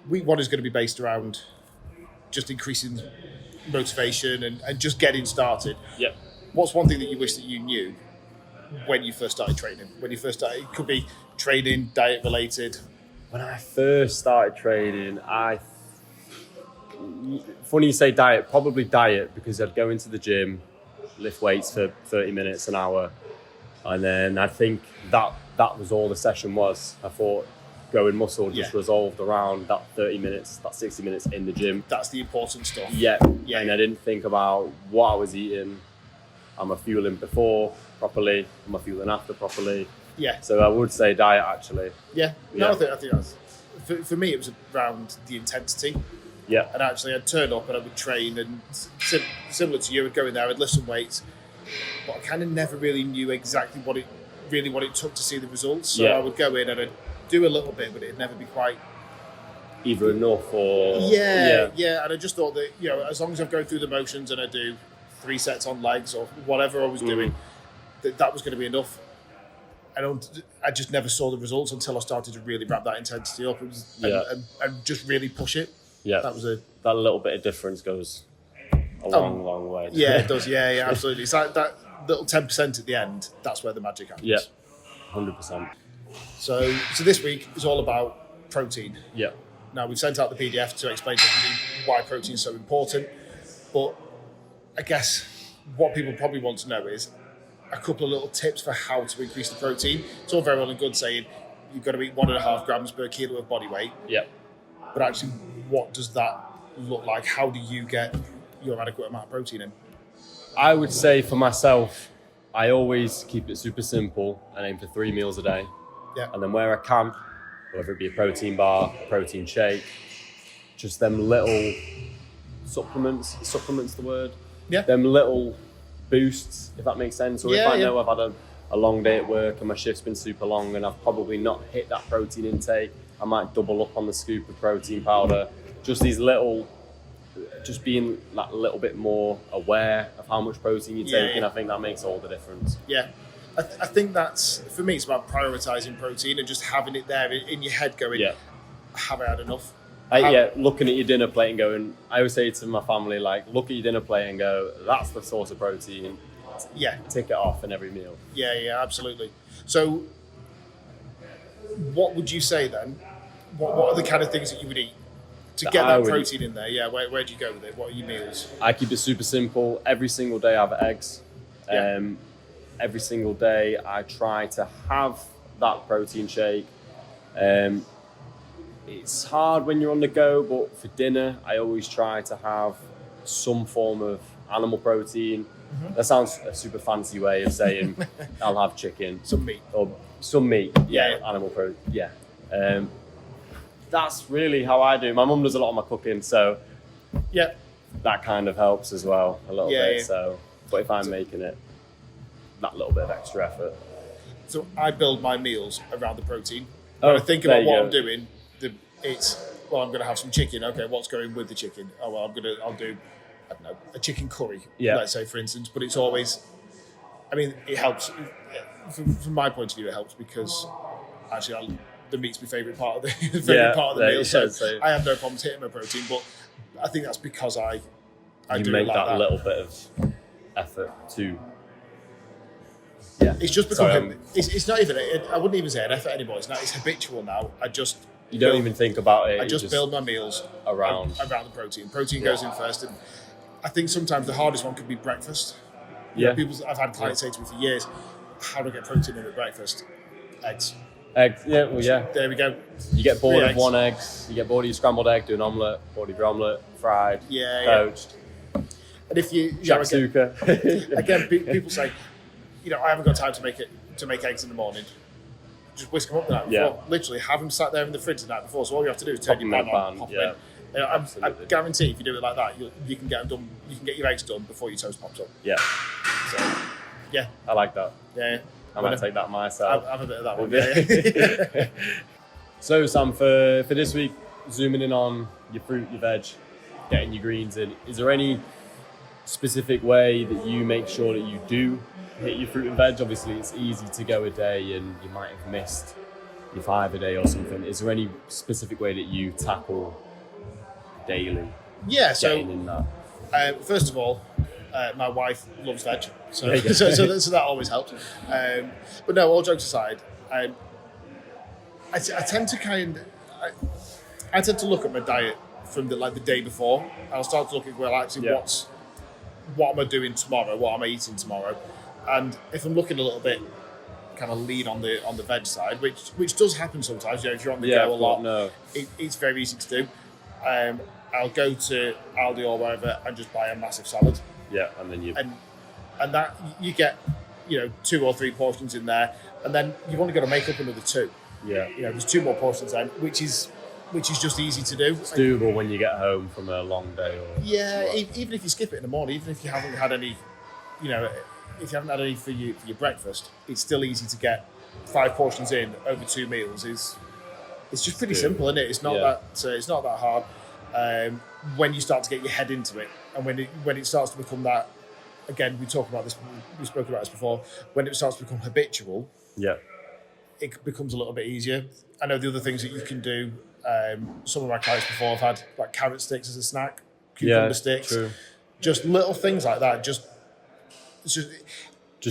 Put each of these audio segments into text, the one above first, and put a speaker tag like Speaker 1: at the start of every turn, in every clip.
Speaker 1: week one is going to be based around just increasing motivation and just getting started.
Speaker 2: Yep.
Speaker 1: What's one thing that you wish that you knew when you first started training? When you first started, it could be training, diet related.
Speaker 2: When I first started training, funny you say diet, probably diet, because I'd go into the gym, lift weights for 30 minutes, an hour, and then I think that was all the session was. I thought growing muscle just resolved around that 30 minutes, that 60 minutes in the gym.
Speaker 1: That's the important stuff.
Speaker 2: Yeah. And I didn't think about what I was eating. Am I fueling before properly? Am I fueling after properly?
Speaker 1: Yeah.
Speaker 2: So I would say diet, actually.
Speaker 1: Yeah. No, I think that's... For me, it was around the intensity.
Speaker 2: Yeah.
Speaker 1: And actually, I'd turn up and I would train, and similar to you, I'd go in there, I'd lift some weights, but I kind of never really knew exactly what it took to see the results. So I would go in and I'd do a little bit, but it'd never be quite...
Speaker 2: Either enough or...
Speaker 1: Yeah. And I just thought that, as long as I'm going through the motions and I do 3 sets on legs or whatever I was doing, that was going to be enough. I just never saw the results until I started to really ramp that intensity up and just really push it.
Speaker 2: Yeah, that little bit of difference goes a long way.
Speaker 1: Yeah, it does. Yeah, absolutely. It's like that little 10% at the end. That's where the magic happens.
Speaker 2: Yeah, 100%.
Speaker 1: So this week is all about protein.
Speaker 2: Yeah.
Speaker 1: Now we've sent out the PDF to explain to everybody why protein is so important, but I guess what people probably want to know is a couple of little tips for how to increase the protein. It's all very well and good saying you've got to eat 1.5 grams per kilo of body weight.
Speaker 2: Yeah.
Speaker 1: But actually, what does that look like? How do you get your adequate amount of protein in?
Speaker 2: I would say for myself, I always keep it super simple and aim for 3 meals a day.
Speaker 1: Yeah.
Speaker 2: And then where I can, whether it be a protein bar, a protein shake, just them little supplements the word?
Speaker 1: Yeah.
Speaker 2: Them little boosts, if that makes sense. Or if I know I've had a long day at work and my shift's been super long and I've probably not hit that protein intake, I might double up on the scoop of protein powder. Just these little, just being that little bit more aware of how much protein you're taking. I think that makes all the difference.
Speaker 1: Yeah. I think that's, for me, it's about prioritising protein and just having it there in your head going, have I had enough?
Speaker 2: Looking at your dinner plate and going, I always say to my family, look at your dinner plate and go, that's the source of protein.
Speaker 1: Yeah.
Speaker 2: Tick it off in every meal.
Speaker 1: Yeah, absolutely. So what would you say then? What are the kind of things that you would eat to get that protein in there? Yeah, where do you go with it? What are your meals?
Speaker 2: I keep it super simple. Every single day I have eggs.
Speaker 1: Yeah.
Speaker 2: Every single day I try to have that protein shake. It's hard when you're on the go, but for dinner, I always try to have some form of animal protein. Mm-hmm. That sounds a super fancy way of saying I'll have chicken.
Speaker 1: Some meat.
Speaker 2: Or some meat, animal protein, yeah. That's really how I do. My mum does a lot of my cooking, so that kind of helps as well, a little bit. Yeah. So, but if I'm making it, that little bit of extra effort.
Speaker 1: So I build my meals around the protein. When I think about what I'm doing, I'm going to have some chicken. Okay, what's going with the chicken? Oh, well, I'll do, I don't know, a chicken curry, let's say, for instance. But it's always, it helps. From my point of view, it helps because actually the meat's my favourite part of the meal. So I have no problems hitting my protein, but I think that's because I do
Speaker 2: make
Speaker 1: like
Speaker 2: that little bit of effort to. Yeah,
Speaker 1: it's just become. It's not even. I wouldn't even say an effort anymore. It's habitual now.
Speaker 2: You don't even think about it.
Speaker 1: I just build my meals around the protein. Protein goes in first, and I think sometimes the hardest one could be breakfast. I've had clients say to me for years, "How do I get protein in at breakfast?" Eggs.
Speaker 2: Eggs. Yeah. Well, yeah.
Speaker 1: There we go.
Speaker 2: You get bored of one egg. You get bored of your scrambled egg. Do an omelette. Bored of your omelette. Fried. Poached.
Speaker 1: And if you again, people say, I haven't got time to make eggs in the morning. Just whisk them up the night before. Yeah. Literally, have them sat there in the fridge the night before. So all you have to do is turn your pan on, pop them in. I guarantee if you do it like that, you can get them done. You can get your eggs done before your toast pops up.
Speaker 2: Yeah.
Speaker 1: So, yeah.
Speaker 2: I like that.
Speaker 1: Yeah.
Speaker 2: I might take that myself.
Speaker 1: Have a bit of that one. Yeah.
Speaker 2: So Sam, for this week, zooming in on your fruit, your veg, getting your greens in. Is there any specific way that you make sure that you do hit your fruit and veg? Obviously, it's easy to go a day and you might have missed your 5 a day or something. Is there any specific way that you tackle daily?
Speaker 1: Yeah, so
Speaker 2: in that?
Speaker 1: First of all, my wife loves veg, so that always helps. But no, all jokes aside, I tend to I tend to look at my diet from the day before. I'll start to look at what am I doing tomorrow? What am I eating tomorrow? And if I'm looking a little bit kind of lean on the veg side, which does happen sometimes. If you're on the go a lot, it's very easy to do. I'll go to Aldi or wherever and just buy a massive salad.
Speaker 2: Yeah, and then
Speaker 1: and that you get 2 or 3 portions in there, and then you've only got to make up another 2.
Speaker 2: Yeah,
Speaker 1: there's 2 more portions then, which is just easy to do.
Speaker 2: It's doable when you get home from a long day.
Speaker 1: Even if you skip it in the morning, even if you haven't had any, if you haven't had any for your breakfast, it's still easy to get 5 portions in over 2 meals. It's just pretty simple, isn't it? It's not that hard. When you start to get your head into it, and when it starts to become that, again, we spoke about this before. When it starts to become habitual, it becomes a little bit easier. I know the other things that you can do. Some of my clients before have had like carrot sticks as a snack, cucumber sticks,
Speaker 2: true.
Speaker 1: Just little things like that. Just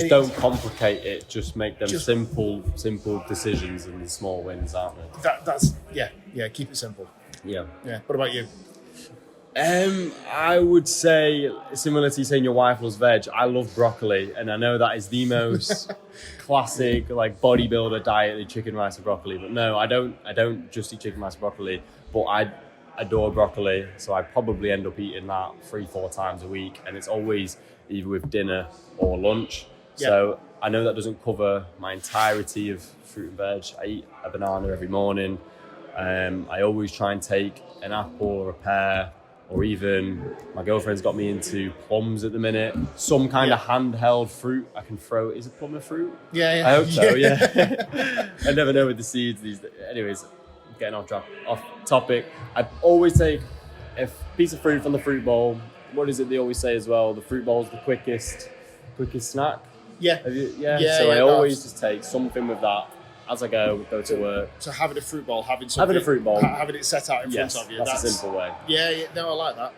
Speaker 2: don't complicate it. Just make them simple decisions and small wins, aren't they?
Speaker 1: That's keep it simple.
Speaker 2: Yeah.
Speaker 1: What about you?
Speaker 2: I would say, similar to you saying your wife loves veg, I love broccoli, and I know that is the most classic bodybuilder diet, the chicken, rice and broccoli. But no, I don't just eat chicken, rice and broccoli, but I adore broccoli, so I probably end up eating that 3-4 times a week, and it's always either with dinner or lunch. Yeah. So I know that doesn't cover my entirety of fruit and veg. I eat a banana every morning. I always try and take an apple or a pear, or even my girlfriend's got me into plums at the minute. Some kind of handheld fruit I can throw. Is it plum a fruit?
Speaker 1: Yeah.
Speaker 2: I hope so, yeah. I never know with the seeds these days. Anyways, getting off topic. I always take a piece of fruit from the fruit bowl. What is it they always say as well? The fruit bowl is the quickest snack.
Speaker 1: Yeah.
Speaker 2: So I always just take something with that as I go to work.
Speaker 1: So having a fruit bowl, having
Speaker 2: a fruit bowl,
Speaker 1: having it set out in front of you.
Speaker 2: That's a simple way.
Speaker 1: Yeah. No, I like that.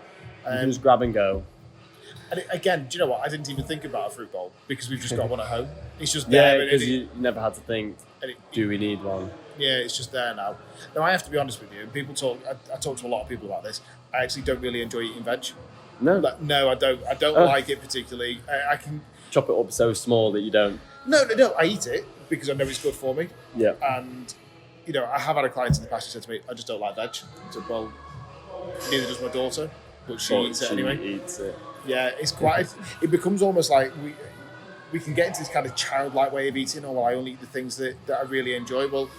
Speaker 2: You can just grab and go.
Speaker 1: And again, do you know what? I didn't even think about a fruit bowl because we've just got one at home. It's just there.
Speaker 2: Yeah, because you never had to think, do we need one?
Speaker 1: Yeah, it's just there now. Now, I have to be honest with you. People talk. I talk to a lot of people about this. I actually don't really enjoy eating veg.
Speaker 2: No,
Speaker 1: I don't. I don't like it particularly. I can
Speaker 2: chop it up so small that you don't.
Speaker 1: No. I eat it because I know it's good for me.
Speaker 2: Yeah.
Speaker 1: And I have had a client in the past who said to me, "I just don't like veg." I said, "Well, neither does my daughter, but she eats it anyway."
Speaker 2: Eats it.
Speaker 1: Yeah, it's quite. It becomes almost like we can get into this kind of childlike way of eating. Oh, well, I only eat the things that I really enjoy. Well,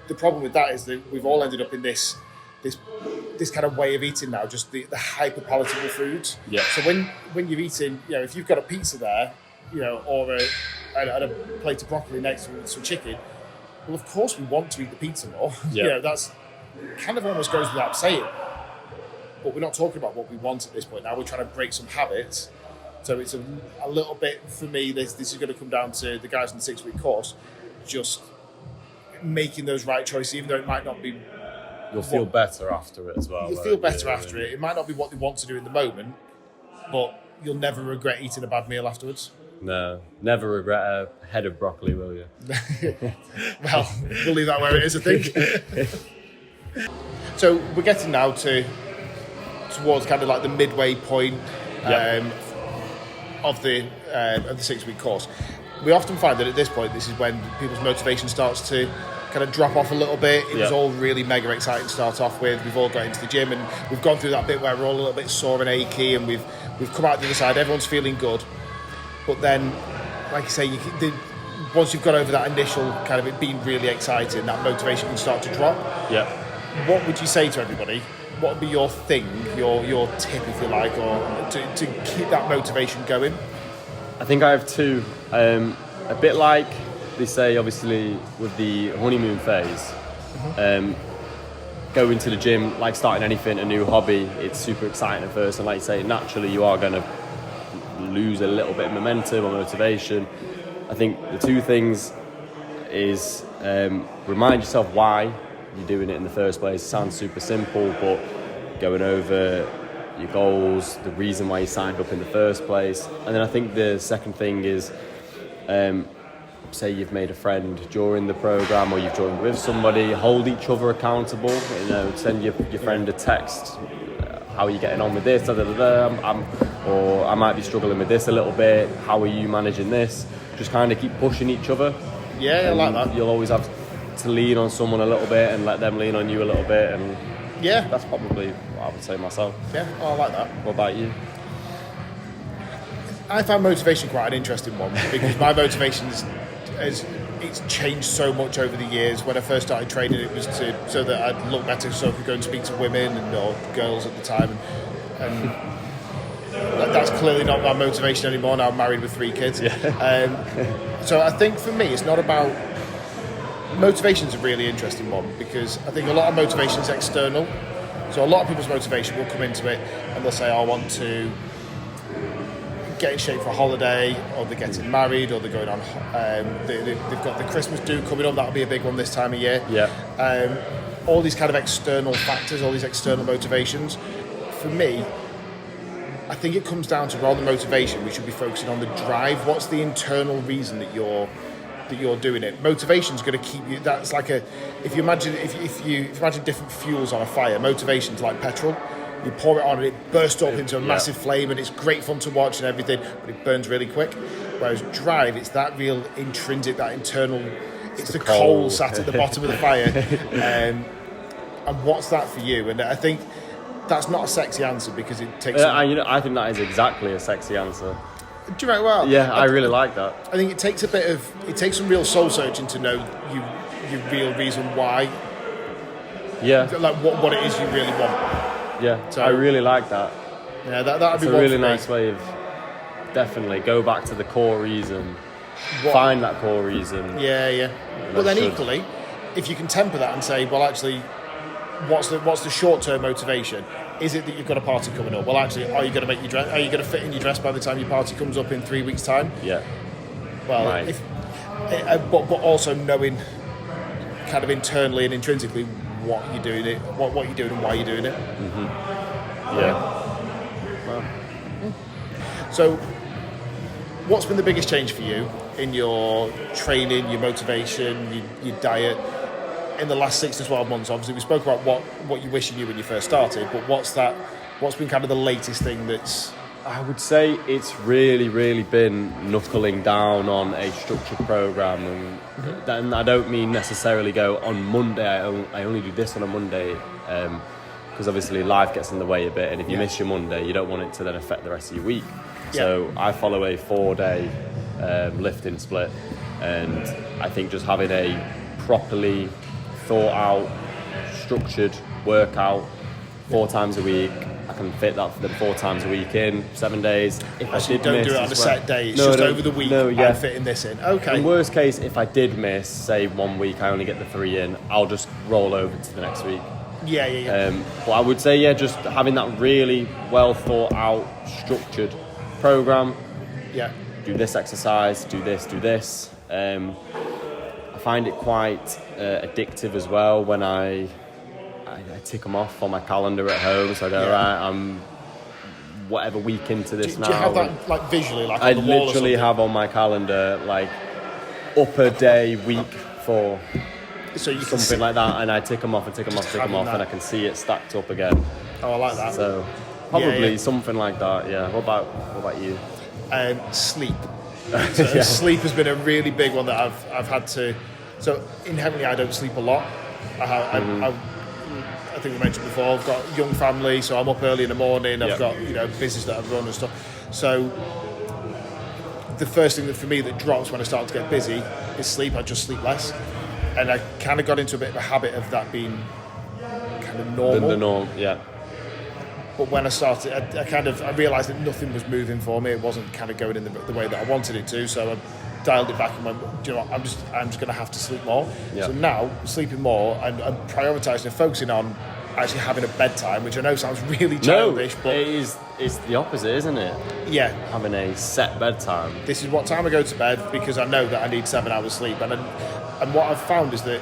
Speaker 1: the problem with that is that we've all ended up in this kind of way of eating now, just the hyper palatable foods.
Speaker 2: Yeah.
Speaker 1: So when you're eating, if you've got a pizza there, or a plate of broccoli next to some chicken, well, of course we want to eat the pizza more.
Speaker 2: Yeah.
Speaker 1: That's kind of almost goes without saying. But we're not talking about what we want at this point now. We're trying to break some habits. So it's a little bit, for me, this is going to come down to the guys in the 6-week course, just making those right choices, even though it might not be...
Speaker 2: You'll feel better after it as well.
Speaker 1: You'll feel better after it. It might not be what they want to do in the moment, but you'll never regret eating a bad meal afterwards.
Speaker 2: No, never regret a head of broccoli, will you?
Speaker 1: Well, we'll leave that where it is, I think. So we're getting now towards kind of like the midway point of the 6-week course. We often find that at this point, this is when people's motivation starts to kind of drop off a little bit. It was all really mega exciting to start off with. We've all got into the gym and we've gone through that bit where we're all a little bit sore and achy, and we've come out the other side. Everyone's feeling good, but then, like you say, once you've got over that initial kind of it being really exciting, that motivation can start to drop.
Speaker 2: Yeah.
Speaker 1: What would you say to everybody? What would be your thing, your tip, if you like, or to keep that motivation going?
Speaker 2: I think I have two. A bit like they say, obviously, with the honeymoon phase, going to the gym, like starting anything, a new hobby, it's super exciting at first, and like you say, naturally you are going to lose a little bit of momentum or motivation. I think the two things is remind yourself why you're doing it in the first place. It sounds super simple, but going over your goals, the reason why you signed up in the first place. And then I think the second thing is, say you've made a friend during the program, or you've joined with somebody, hold each other accountable. Send your friend a text. How are you getting on with this? Or I might be struggling with this a little bit. How are you managing this? Just kind of keep pushing each other.
Speaker 1: Yeah, I like that.
Speaker 2: You'll always have to lean on someone a little bit and let them lean on you a little bit. And
Speaker 1: yeah,
Speaker 2: that's probably what I would say myself.
Speaker 1: Yeah, I like that.
Speaker 2: What about you?
Speaker 1: I find motivation quite an interesting one, because my motivation it's changed so much over the years. When I first started training, it was so that I'd look better, so I could go and speak to women or girls at the time, and that's clearly not my motivation anymore. Now I'm married with 3 kids.
Speaker 2: Yeah.
Speaker 1: So I think for me, it's not about... Motivation's a really interesting one, because I think a lot of motivation is external. So a lot of people's motivation will come into it and they'll say, I want to get in shape for a holiday, or they're getting married, or they're going on, they've got the Christmas do coming up. That'll be a big one this time of year.
Speaker 2: Yeah.
Speaker 1: All these kind of external factors, all these external motivations. For me, I think it comes down to, rather than motivation, we should be focusing on the drive. What's the internal reason that you're doing it? Motivation's going to keep you. That's like if you imagine different fuels on a fire. Motivation's like petrol. You pour it on and it bursts up into a massive flame, and it's great fun to watch and everything, but it burns really quick. Whereas drive, it's that real intrinsic, that internal. It's the coal sat at the bottom of the fire. And what's that for you? And I think that's not a sexy answer, because it takes.
Speaker 2: I think that is exactly a sexy answer.
Speaker 1: Do you know well?
Speaker 2: Yeah, I really like that.
Speaker 1: I think it takes some real soul searching to know your real reason why.
Speaker 2: Yeah.
Speaker 1: Like what it is you really want.
Speaker 2: Yeah, so I really like that.
Speaker 1: Yeah, that'd be
Speaker 2: a really nice way of definitely go back to the core reason. Find that core reason.
Speaker 1: Yeah. But then equally, if you can temper that and say, well, actually, what's the short-term motivation? Is it that you've got a party coming up? Well, actually, are you going to make your dress? Are you going to fit in your dress by the time your party comes up in 3 weeks' time?
Speaker 2: Yeah.
Speaker 1: Well, but also knowing, kind of internally and intrinsically, what you're doing and why you're doing it.
Speaker 2: Mm-hmm. Yeah.
Speaker 1: Wow. So, what's been the biggest change for you in your training, your motivation, your diet in the last 6 to 12 months? Obviously, we spoke about what you wish you knew when you first started, but what's been kind of the latest thing that's...
Speaker 2: I would say it's really, really been knuckling down on a structured program, and then I don't mean necessarily go on Monday. I only do this on a Monday, because obviously life gets in the way a bit, and if you miss your Monday, you don't want it to then affect the rest of your week. So I follow a 4-day lifting split, and I think just having a properly thought out, structured workout 4 times a week. I can fit that for the 4 times a week in 7 days. If I did
Speaker 1: don't
Speaker 2: miss
Speaker 1: do it on a set day. It's just over the week. I'm fitting this in. Okay.
Speaker 2: In worst case, if I did miss, say 1 week, I only get the 3 in. I'll just roll over to the next week.
Speaker 1: Yeah.
Speaker 2: But I would say, just having that really well thought out, structured program.
Speaker 1: Yeah.
Speaker 2: Do this exercise. Do this. I find it quite addictive as well when I tick them off on my calendar at home. So I go, right, I'm whatever week into this now.
Speaker 1: Do you have that like visually, like
Speaker 2: I
Speaker 1: on the wall or
Speaker 2: literally
Speaker 1: something?
Speaker 2: have on my calendar like upper day week 4,
Speaker 1: so you
Speaker 2: something like that, and I tick them off, and I can see it stacked up again.
Speaker 1: Oh, I like that.
Speaker 2: So probably something like that. Yeah. What about you?
Speaker 1: Sleep. So sleep has been a really big one that I've had to. So inherently, I don't sleep a lot. I think we mentioned before, I've got a young family, so I'm up early in the morning. I've got business that I've run and stuff. So the first thing that for me that drops when I start to get busy is sleep. I just sleep less, and I kind of got into a bit of a habit of that being kind of normal.
Speaker 2: The norm, yeah.
Speaker 1: But when I started, I realised that nothing was moving for me. It wasn't kind of going in the way that I wanted it to. So I dialed it back and went, do you know what, I'm just going to have to sleep more. Yeah. So now, sleeping more and prioritising and focusing on actually having a bedtime, which I know sounds really childish, but
Speaker 2: it's the opposite, isn't it?
Speaker 1: Yeah.
Speaker 2: Having a set bedtime.
Speaker 1: This is what time I go to bed, because I know that I need 7 hours sleep. And And what I've found is that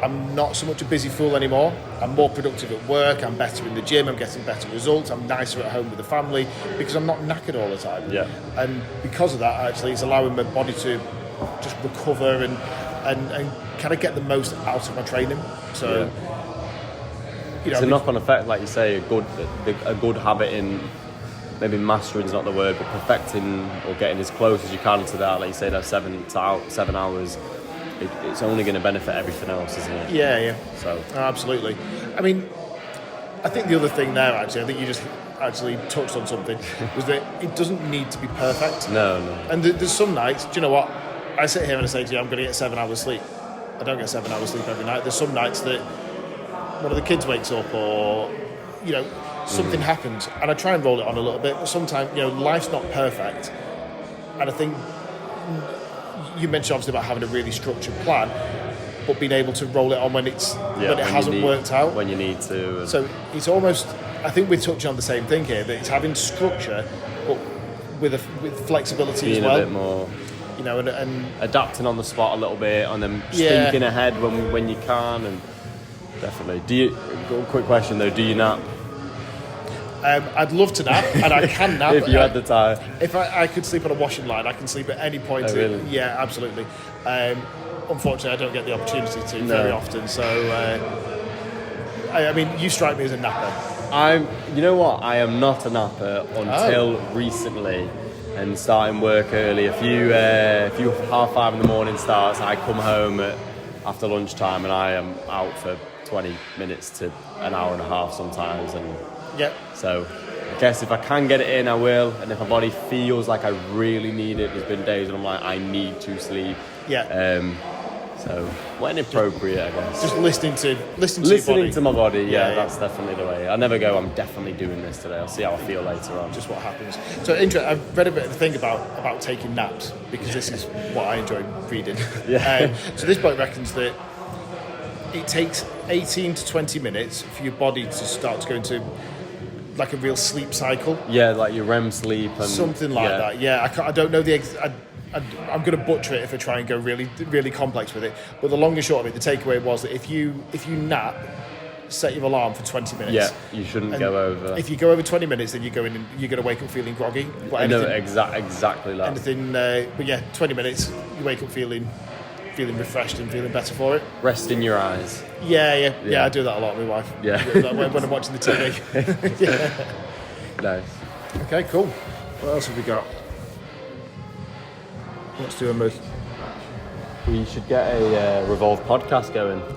Speaker 1: I'm not so much a busy fool anymore. I'm more productive at work. I'm better in the gym. I'm getting better results. I'm nicer at home with the family because I'm not knackered all the time.
Speaker 2: Yeah.
Speaker 1: And because of that, actually, it's allowing my body to just recover and kind of get the most out of my training. So,
Speaker 2: it's a knock-on effect, like you say, a good habit in, maybe mastering is not the word, but perfecting or getting as close as you can to that, like you say, that 7 hours. It's only going to benefit everything else, isn't it?
Speaker 1: Yeah.
Speaker 2: So
Speaker 1: absolutely. I mean, I think the other thing there, actually, I think you just actually touched on something, was that it doesn't need to be perfect.
Speaker 2: No.
Speaker 1: And there's some nights, do you know what? I sit here and I say to you, I'm going to get 7 hours sleep. I don't get 7 hours sleep every night. There's some nights that one of the kids wakes up or, something happens. And I try and roll it on a little bit. But sometimes, life's not perfect. And I think you mentioned obviously about having a really structured plan, but being able to roll it on when it hasn't worked out.
Speaker 2: When you need to.
Speaker 1: So it's almost, I think we're touching on the same thing here, that it's having structure, but with flexibility
Speaker 2: being
Speaker 1: as well.
Speaker 2: A bit more,
Speaker 1: and
Speaker 2: adapting on the spot a little bit, and then thinking ahead when you can, and definitely. Quick question though, do you nap?
Speaker 1: I'd love to nap, and I can nap.
Speaker 2: If you had the time. If
Speaker 1: I could sleep on a washing line, I can sleep at any point.
Speaker 2: Oh, really?
Speaker 1: Yeah, absolutely. Unfortunately, I don't get the opportunity to very often. So, I mean, you strike me as a napper.
Speaker 2: You know what? I am not a napper until recently, and starting work early. If you 5:30 in the morning starts, I come home after lunchtime, and I am out for 20 minutes to an hour and a half sometimes, and.
Speaker 1: Yep.
Speaker 2: So I guess if I can get it in, I will. And if my body feels like I really need it, there's been days when I'm like, I need to sleep.
Speaker 1: Yeah.
Speaker 2: So when appropriate, I guess.
Speaker 1: Just listening to
Speaker 2: my body. Yeah, that's definitely the way. I never go, I'm definitely doing this today. I'll see how I feel later on.
Speaker 1: Just what happens. So I've read a bit of a thing about taking naps, because this is what I enjoy reading.
Speaker 2: Yeah.
Speaker 1: So this book reckons that it takes 18 to 20 minutes for your body to start to go into like a real sleep cycle.
Speaker 2: Yeah, like your REM sleep and
Speaker 1: something like that. Yeah, I don't know I'm going to butcher it if I try and go really, really complex with it. But the long and short of it, the takeaway was that if you nap, set your alarm for 20 minutes.
Speaker 2: Yeah, you shouldn't go over.
Speaker 1: If you go over 20 minutes, then you're going to wake up feeling groggy.
Speaker 2: I know exactly that.
Speaker 1: Anything, but yeah, 20 minutes, you wake up feeling refreshed and feeling better for it.
Speaker 2: Rest in your eyes.
Speaker 1: Yeah, I do that a lot with my wife.
Speaker 2: Yeah.
Speaker 1: When I'm watching the TV. Yeah.
Speaker 2: Nice.
Speaker 1: Okay, cool. What else have we got? Let's do a move.
Speaker 2: We should get a Revolve podcast going.